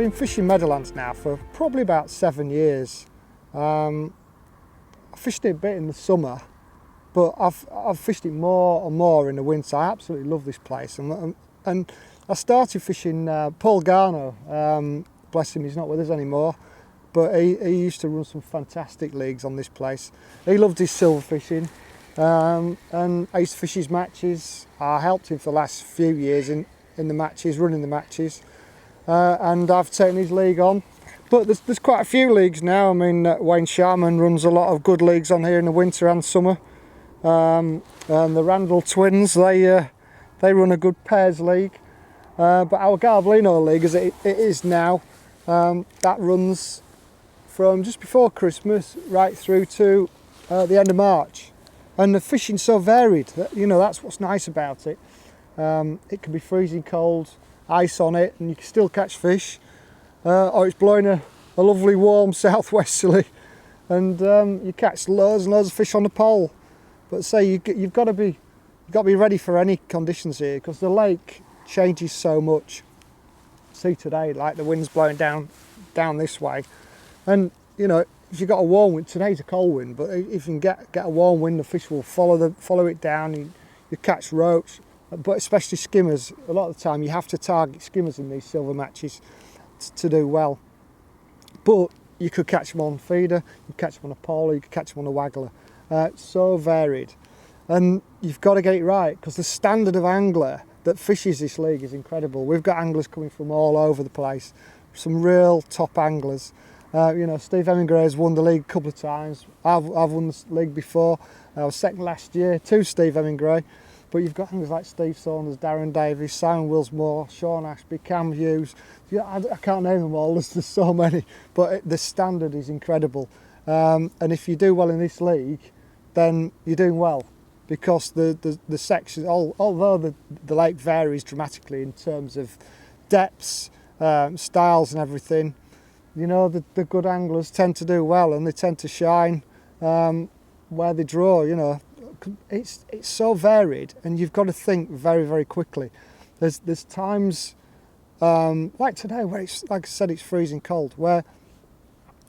been fishing Meadowlands now for probably about 7 years. I fished it a bit in the summer, but I've fished it more and more in the winter. I absolutely love this place, and I started fishing Paul Garno. Bless him, he's not with us anymore, but he used to run some fantastic leagues on this place. He loved his silver fishing, and I used to fish his matches. I helped him for the last few years in the matches, running the matches, and I've taken his league on. But there's quite a few leagues now. I mean, Wayne Sharman runs a lot of good leagues on here in the winter and summer. And the Randall twins, they run a good pairs league. But our Garbolino league, as it is now, that runs from just before Christmas right through to the end of March. And the fishing's so varied, you know, that's what's nice about it. It can be freezing cold, ice on it, and you can still catch fish. Or it's blowing a lovely warm southwesterly, and you catch loads and loads of fish on the pole. But say you've got to be ready for any conditions here, because the lake changes so much. See today, like the wind's blowing down this way, and you know, if you've got a warm wind, today's a cold wind, but if you can get a warm wind, the fish will follow it down. You catch roach, but especially skimmers. A lot of the time you have to target skimmers in these silver matches to do well. But you could catch them on feeder, you could catch them on a pole, you could catch them on a waggler. It's so varied, and you've got to get it right, because the standard of angler that fishes this league is incredible. We've got anglers coming from all over the place, some real top anglers. You know, Steve Hemingway has won the league a couple of times. I've won the league before. I was second last year to Steve Hemingway. But you've got anglers like Steve Saunders, Darren Davies, Simon Willsmore, Sean Ashby, Cam Hughes. Yeah, I can't name them all, there's so many. But the standard is incredible. And if you do well in this league, then you're doing well. Because the section, although the lake varies dramatically in terms of depths, styles and everything, you know, the good anglers tend to do well, and they tend to shine where they draw, you know. It's so varied, and you've got to think very, very quickly. There's times like today where it's, like I said, it's freezing cold, where,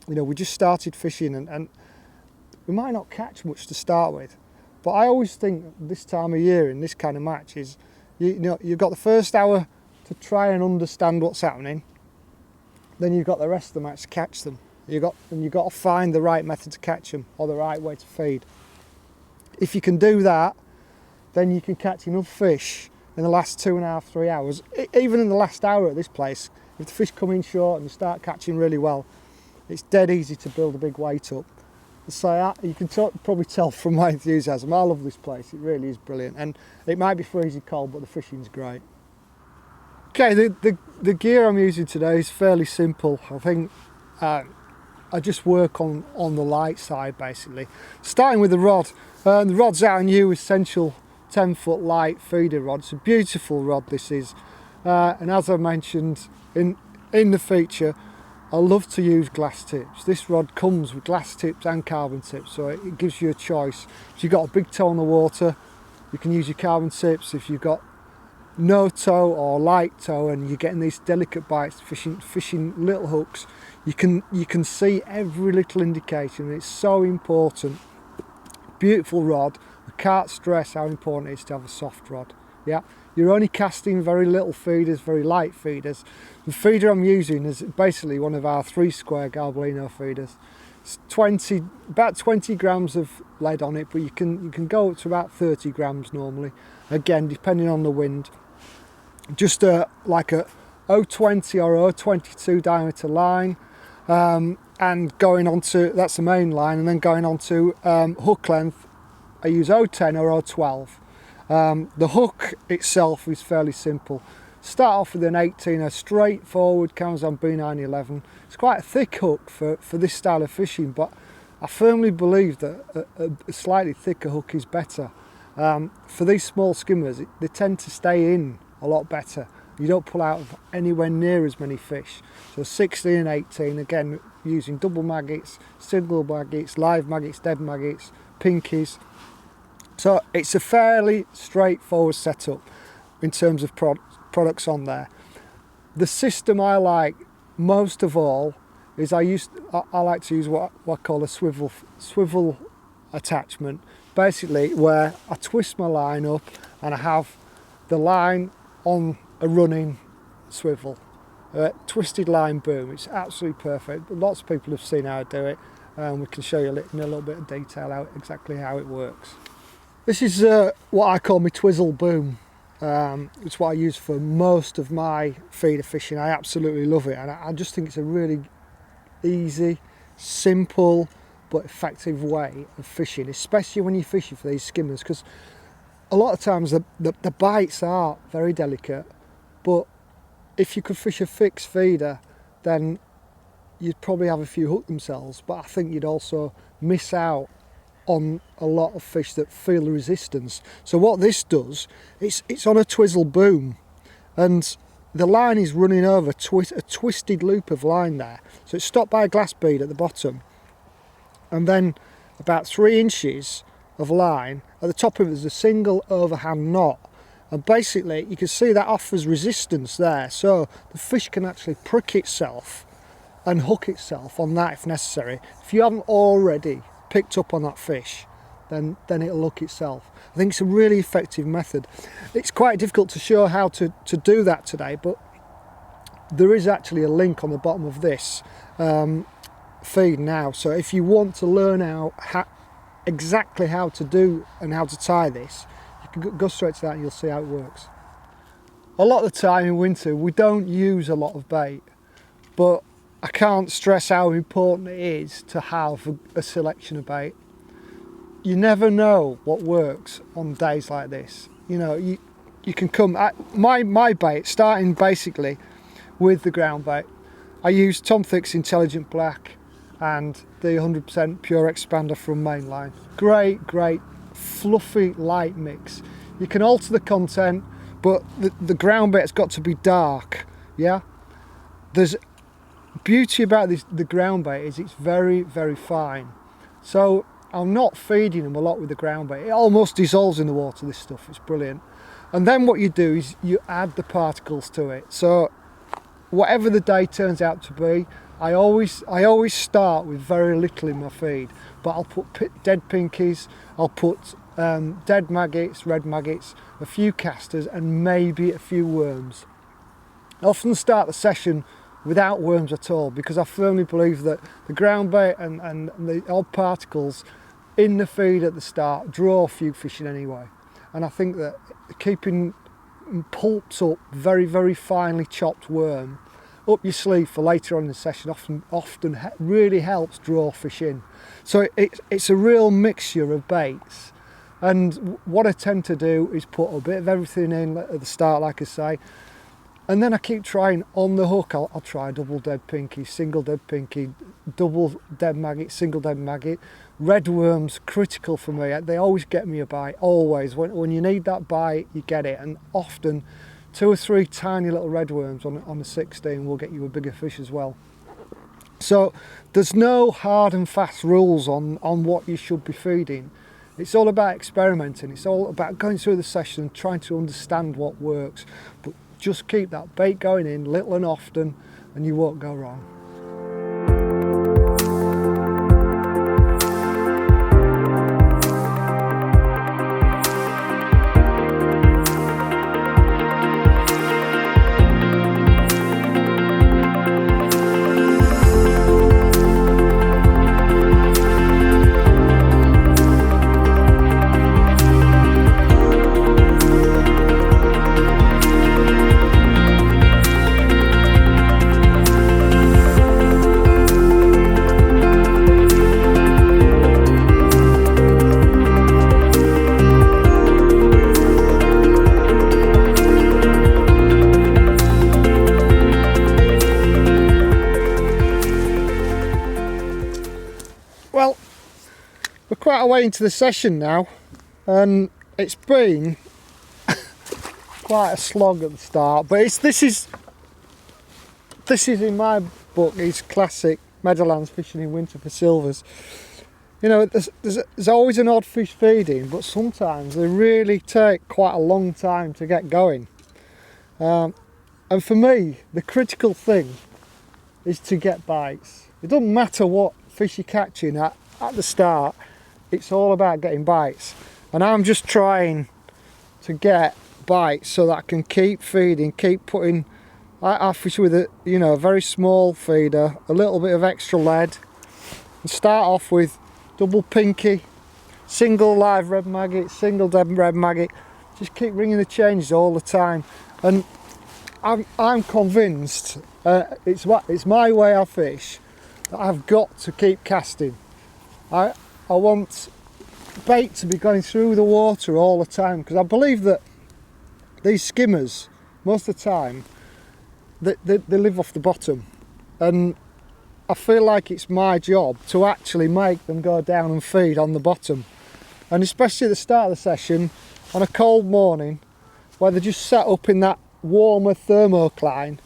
you know, we just started fishing and we might not catch much to start with. But I always think this time of year in this kind of match is, you know, you've got the first hour to try and understand what's happening. Then you've got the rest of the match to catch them. You've got to find the right method to catch them, or the right way to feed. If you can do that, then you can catch enough fish in the last 2.5, 3 hours. Even in the last hour at this place, if the fish come in short and you start catching really well, it's dead easy to build a big weight up. So you can probably tell from my enthusiasm. I love this place, it really is brilliant. And it might be freezing cold, but the fishing's great. Okay, the gear I'm using today is fairly simple. I think I just work on the light side, basically. Starting with the rod. The rod's our new essential 10-foot light feeder rod. It's a beautiful rod, this is. And as I mentioned in the feature, I love to use glass tips. This rod comes with glass tips and carbon tips, so it gives you a choice. If you've got a big toe on the water, you can use your carbon tips. If you've got no toe or light toe and you're getting these delicate bites, fishing little hooks, you can see every little indication. It's so important. Beautiful rod. I can't stress how important it is to have a soft rod. Yeah, you're only casting very little feeders, very light feeders. The feeder I'm using is basically one of our 3-square Garbolino feeders. It's about 20 grams of lead on it, but you can go up to about 30 grams normally. Again, depending on the wind. Just like a 020 or 022 diameter line, and going on to, that's the main line, and then going on to hook length, I use 010 or 012. The hook itself is fairly simple. Start off with an 18, a straightforward Camazon B911. It's quite a thick hook for this style of fishing, but I firmly believe that a slightly thicker hook is better. For these small skimmers, they tend to stay in a lot better. You don't pull out of anywhere near as many fish. So 16 and 18, again, using double maggots, single maggots, live maggots, dead maggots, pinkies. So it's a fairly straightforward setup in terms of products on there. The system I like most of all is I like to use what I call a swivel attachment, basically where I twist my line up and I have the line on a running swivel. Twisted line boom, it's absolutely perfect. Lots of people have seen how I do it, and we can show you in a little bit of detail exactly how it works. This is what I call my twizzle boom. It's what I use for most of my feeder fishing. I absolutely love it, and I just think it's a really easy, simple but effective way of fishing, especially when you're fishing for these skimmers, because a lot of times the bites are very delicate, but if you could fish a fixed feeder, then you'd probably have a few hook themselves, but I think you'd also miss out on a lot of fish that feel the resistance. So what this does, it's on a twizzle boom, and the line is running over a twisted loop of line there. So it's stopped by a glass bead at the bottom, and then about 3 inches of line. At the top of it is a single overhand knot, and basically you can see that offers resistance there, so the fish can actually prick itself and hook itself on that if necessary. If you haven't already picked up on that fish, then it'll hook itself. I think it's a really effective method. It's quite difficult to show how to do that today, but there is actually a link on the bottom of this feed now, so if you want to learn exactly how to do and how to tie this, you can go straight to that and you'll see how it works. A lot of the time in winter we don't use a lot of bait, but I can't stress how important it is to have a selection of bait. You never know what works on days like this. You know, you can come at my bait, starting basically with the ground bait. I use Tom Thick's Intelligent Black and the 100% Pure Expander from Mainline. Great fluffy light mix. You can alter the content, but the ground bait's got to be dark. Yeah, there's beauty about the ground bait is it's very fine. So I'm not feeding them a lot with the ground bait. It almost dissolves in the water, this stuff. It's brilliant. And then what you do is you add the particles to it. So whatever the day turns out to be, I always start with very little in my feed, but I'll put dead pinkies, I'll put dead maggots, red maggots, a few casters, and maybe a few worms. I often start the session without worms at all, because I firmly believe that the ground bait and the odd particles in the feed at the start draw a few fish in anyway. And I think that keeping pulps up very finely chopped worm up your sleeve for later on in the session often really helps draw fish in. So it's a real mixture of baits, and what I tend to do is put a bit of everything in at the start, like I say, and then I keep trying on the hook. I'll try double dead pinky, single dead pinky, double dead maggot, single dead maggot. Red worms, critical for me. They always get me a bite, always. When you need that bite, you get it, and often 2 or 3 tiny little red worms on the 16 will get you a bigger fish as well. So there's no hard and fast rules on what you should be feeding. It's all about experimenting. It's all about going through the session and trying to understand what works. But just keep that bait going in little and often, and you won't go wrong. Well, we're quite a way into the session now, and it's been quite a slog at the start, but this is in my book is classic Meadowlands fishing in winter for silvers. You know, there's always an odd fish feeding, but sometimes they really take quite a long time to get going. And for me, the critical thing is to get bites. It doesn't matter what fish you're catching at the start, it's all about getting bites. And I'm just trying to get bites so that I can keep feeding, keep putting. I fish with a very small feeder, a little bit of extra lead, and start off with double pinky, single live red maggot, single dead red maggot. Just keep ringing the changes all the time, and I'm convinced it's my way I fish, that I've got to keep casting. I want bait to be going through the water all the time, because I believe that these skimmers, most of the time, they live off the bottom, and I feel like it's my job to actually make them go down and feed on the bottom. And especially at the start of the session, on a cold morning, where they're just set up in that warmer thermocline,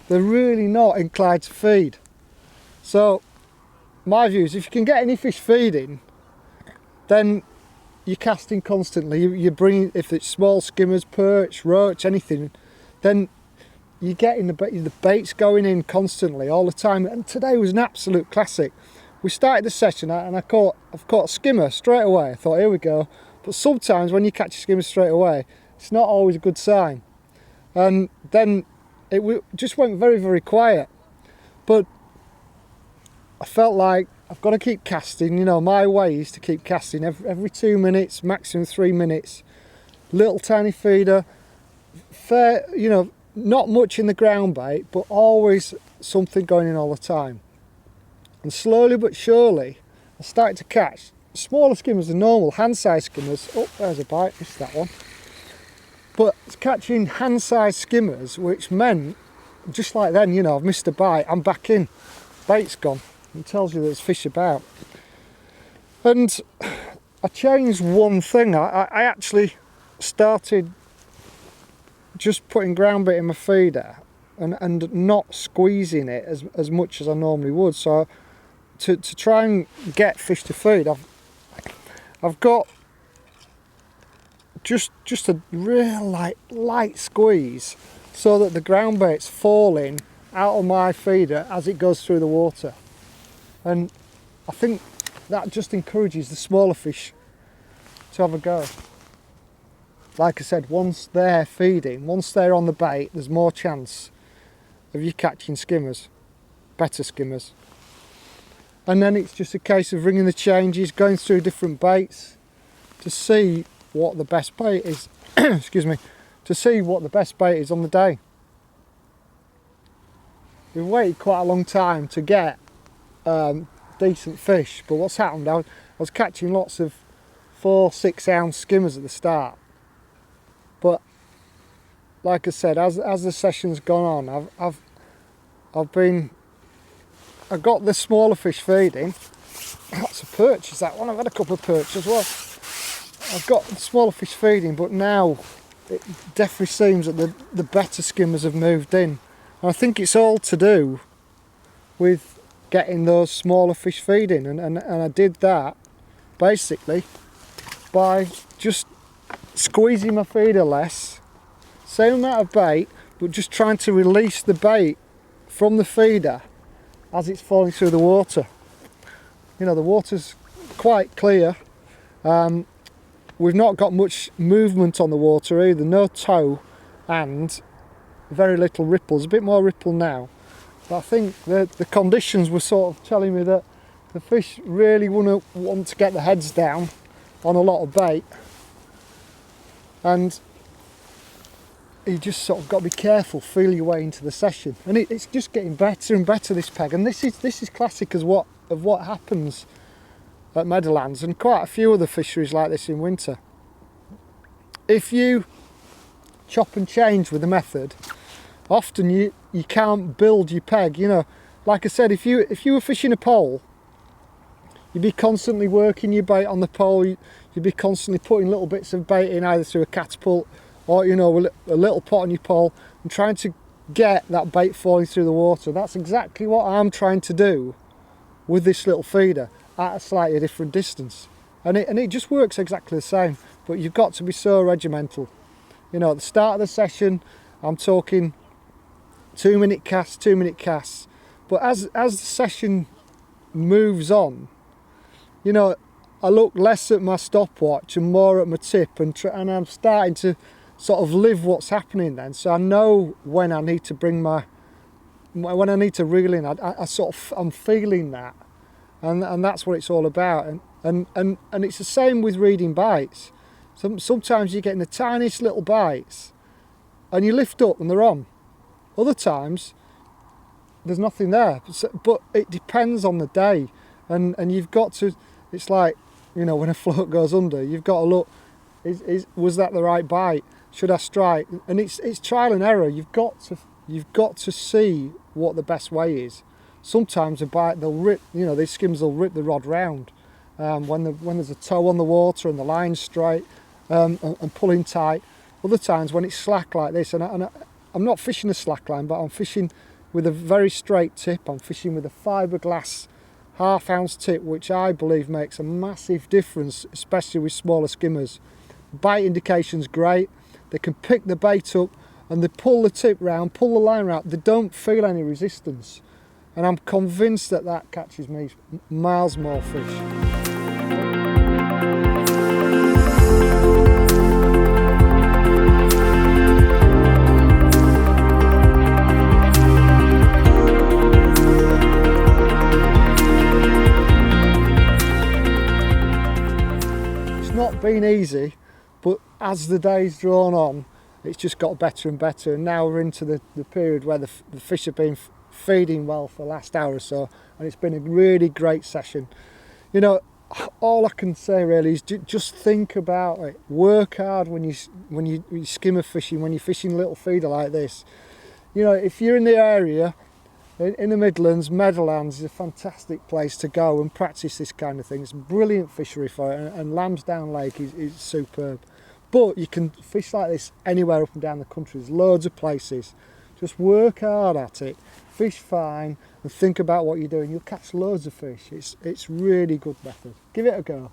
they're really not inclined to feed. So my view is, if you can get any fish feeding, then you're casting constantly. You're bringing, if it's small skimmers, perch, roach, anything, then you're getting the bait's going in constantly all the time. And today was an absolute classic. We started the session and I've caught a skimmer straight away. I thought, here we go. But sometimes when you catch a skimmer straight away, it's not always a good sign. And then it just went very, very quiet. But I felt like I've got to keep casting. My way is to keep casting every 2 minutes, maximum 3 minutes. Little tiny feeder, fair, not much in the ground bait, but always something going in all the time. And slowly but surely, I started to catch smaller skimmers than normal, hand-sized skimmers. Oh, there's a bite, missed that one. But catching hand-sized skimmers, which meant, just like then, I've missed a bite, I'm back in, bait's gone. It tells you there's fish about. And I changed one thing. I actually started just putting ground bait in my feeder and not squeezing it as much as I normally would. So to try and get fish to feed, I've got just a real light squeeze, so that the ground bait's falling out of my feeder as it goes through the water. And I think that just encourages the smaller fish to have a go. Like I said, once they're feeding, once they're on the bait, there's more chance of you catching skimmers, better skimmers. And then it's just a case of ringing the changes, going through different baits to see what the best bait is. Excuse me, to see what the best bait is on the day. We've waited quite a long time to get decent fish, but what's happened, I was catching lots of 4-6 ounce skimmers at the start, but like I said, as the session's gone on, I got the smaller fish feeding. That's a perch, is that one? I've had a couple of perch as well. I've got the smaller fish feeding, but now it definitely seems that the better skimmers have moved in. And I think it's all to do with getting those smaller fish feeding, and I did that basically by just squeezing my feeder less, same amount of bait, but just trying to release the bait from the feeder as it's falling through the water. The water's quite clear. We've not got much movement on the water either, no tow and very little ripples, a bit more ripple now. But I think the conditions were sort of telling me that the fish really want to get their heads down on a lot of bait, and you just sort of got to be careful, feel your way into the session. And it's just getting better and better, this peg, and this is classic of what happens at Meadowlands and quite a few other fisheries like this in winter. If you chop and change with the method, often you can't build your peg. Like I said, if you were fishing a pole, you'd be constantly working your bait on the pole. You'd be constantly putting little bits of bait in, either through a catapult or a little pot on your pole, and trying to get that bait falling through the water. That's exactly what I'm trying to do with this little feeder at a slightly different distance, and it just works exactly the same. But you've got to be so regimental. At the start of the session, I'm talking 2 minute casts, 2 minute casts, But as the session moves on, you know, I look less at my stopwatch and more at my tip, and I'm starting to sort of live what's happening then. So I know when I need to when I need to reel in. I'm feeling that, and that's what it's all about. And it's the same with reading bites. Sometimes you're getting the tiniest little bites, and you lift up and they're on. Other times, there's nothing there. But it depends on the day, and you've got to. It's like, you know, when a float goes under, you've got to look. Was that the right bite? Should I strike? And it's trial and error. You've got to see what the best way is. Sometimes a bite, they'll rip. You know, these skimmers will rip the rod round when there's a toe on the water and the line's straight and pulling tight. Other times when it's slack like this, and I'm not fishing a slack line, but I'm fishing with a very straight tip. I'm fishing with a fiberglass half-ounce tip, which I believe makes a massive difference, especially with smaller skimmers. Bite indication's great. They can pick the bait up and they pull the tip round, pull the line round. They don't feel any resistance, and I'm convinced that catches me miles more fish. Not been easy, but as the day's drawn on, it's just got better and better, and now we're into the period where the fish have been feeding well for the last hour or so, and it's been a really great session. You know, all I can say really is just think about it. Work hard when you skimmer fishing, when you're fishing a little feeder like this. You know, if you're in the area, in the Midlands, Meadowlands is a fantastic place to go and practice this kind of thing. It's a brilliant fishery for it, and Lambsdown Lake is superb. But you can fish like this anywhere up and down the country. There's loads of places. Just work hard at it, fish fine, and think about what you're doing. You'll catch loads of fish. It's really good method. Give it a go.